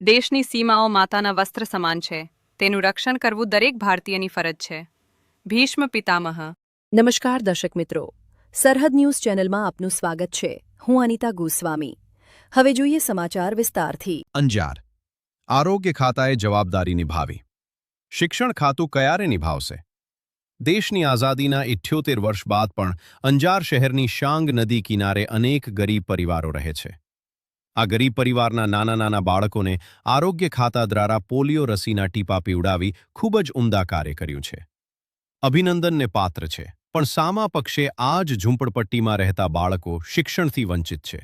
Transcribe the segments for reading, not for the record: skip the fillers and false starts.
દેશની સીમાઓ માતાના વસ્ત્ર સમાન છે. તેનું રક્ષણ કરવું દરેક ભારતીયની ફરજ છે. ભીષ્મ પિતામહ. નમસ્કાર દર્શક મિત્રો, સરહદ ન્યૂઝ ચેનલમાં આપનું સ્વાગત છે. હું અનિતા ગોસ્વામી. હવે જોઈએ સમાચાર વિસ્તારથી. અંજાર આરોગ્ય ખાતાએ જવાબદારી નિભાવી. શિક્ષણ ખાતું ક્યારે નિભાવશે? દેશની આઝાદીના 78 વર્ષ બાદ પણ અંજાર શહેરની શાંગ નદી કિનારે અનેક ગરીબ પરિવારો રહે છે. આ ગરીબ પરિવારના નાના બાળકોને આરોગ્ય ખાતા દ્વારા પોલિયો રસીના ટીપા પીવડાવી ખૂબ જ ઉમદા કાર્ય કર્યું છે. અભિનંદનને પાત્ર છે, પણ સામા પક્ષે આ જ ઝૂંપડપટ્ટીમાં રહેતા બાળકો શિક્ષણથી વંચિત છે.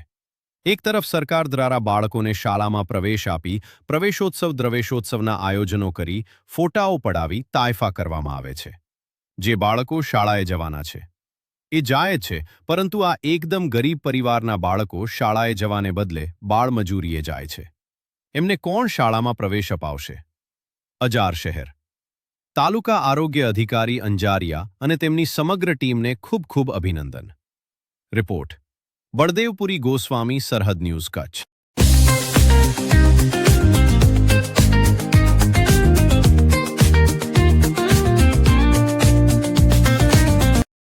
એક તરફ સરકાર દ્વારા બાળકોને શાળામાં પ્રવેશ આપી પ્રવેશોત્સવ દ્રવેશોત્સવના આયોજનો કરી ફોટાઓ પડાવી તાયફા કરવામાં આવે છે. જે બાળકો શાળાએ જવાના છે એ જાય છે, પરંતુ આ એકદમ ગરીબ પરિવારના બાળકો શાળાએ જવાને બદલે બાળમજૂરીએ જાય છે. એમને કોણ શાળામાં પ્રવેશ અપાવશે? અજાર શહેર તાલુકા આરોગ્ય અધિકારી અંજારિયા અને તેમની સમગ્ર ટીમને ખૂબ ખૂબ અભિનંદન. રિપોર્ટ બળદેવપુરી ગોસ્વામી, સરહદ ન્યૂઝ, કચ્છ.